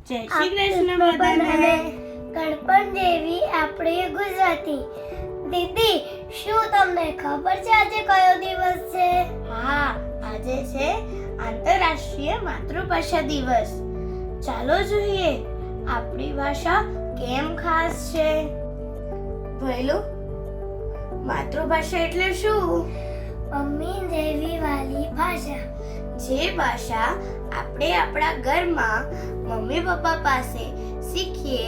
જય શ્રી કૃષ્ણ બધાને. ગણપણ દેવી આપણે ગુજરાતી. દીદી, શું તમને ખબર છે આજે કયો દિવસ છે? હા, આજે છે આંતરરાષ્ટ્રીય માતૃભાષા દિવસ. ચાલો જોઈએ આપણી ભાષા કેમ ખાસ છે. ભઈલું, માતૃભાષા એટલે શું? મમ્મી જેવી વાલી ભાષા. જે ભાષા આપણે આપણા ઘરમાં મમ્મી પપ્પા પાસે શીખીએ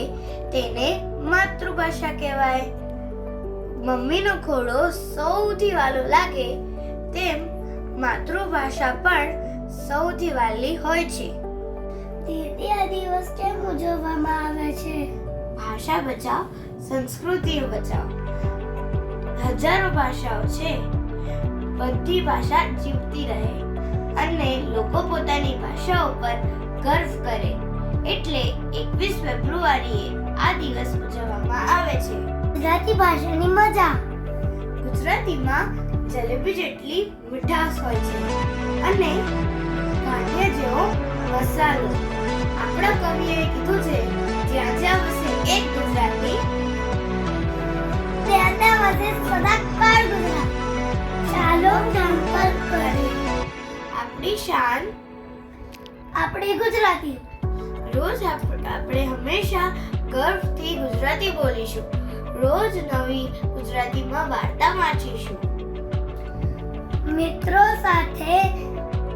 તેને માતૃભાષા કહેવાય. મમ્મીનો ખોળો સૌથી વાલો લાગે તેમ માતૃભાષા પણ સૌથી વાલી હોય છે. દીદી, આ દિવસ કેમ ઉજવવામાં આવે છે? ભાષા બચાવ, સંસ્કૃતિ બચાવ. હજારો ભાષાઓ છે, બધી ભાષા જીવતી રહે અને લોકો પોતાની ભાષા ઉપર ગર્વ કરે, એટલે 21 ફેબ્રુઆરીએ આ દિવસ ઉજવવામાં આવે છે. ગુજરાતી ભાષાની મજા. ગુજરાતીમાં જલેબી જેટલી મીઠાશ હોય છે અને ગાંઠિયા જેવો મસાલો. આપણા કવિએ કીધું છે, જ્યાં જ્યાં વસે એક ગુજરાતી ત્યાં ત્યાં વસે સદાકાળ ગુજરાત. ચાલો સંકલ્પ કરીએ. આપણી શાન, આપણે ગુજરાતી. રોજ આપણે હંમેશા ગર્વથી ગુજરાતી બોલીશું. રોજ નવી ગુજરાતીમાં વાર્તા વાંચીશું. મિત્રો સાથે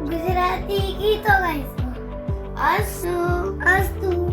ગુજરાતી ગીતો ગાઈશું. અસ્તુ. અસ્તુ.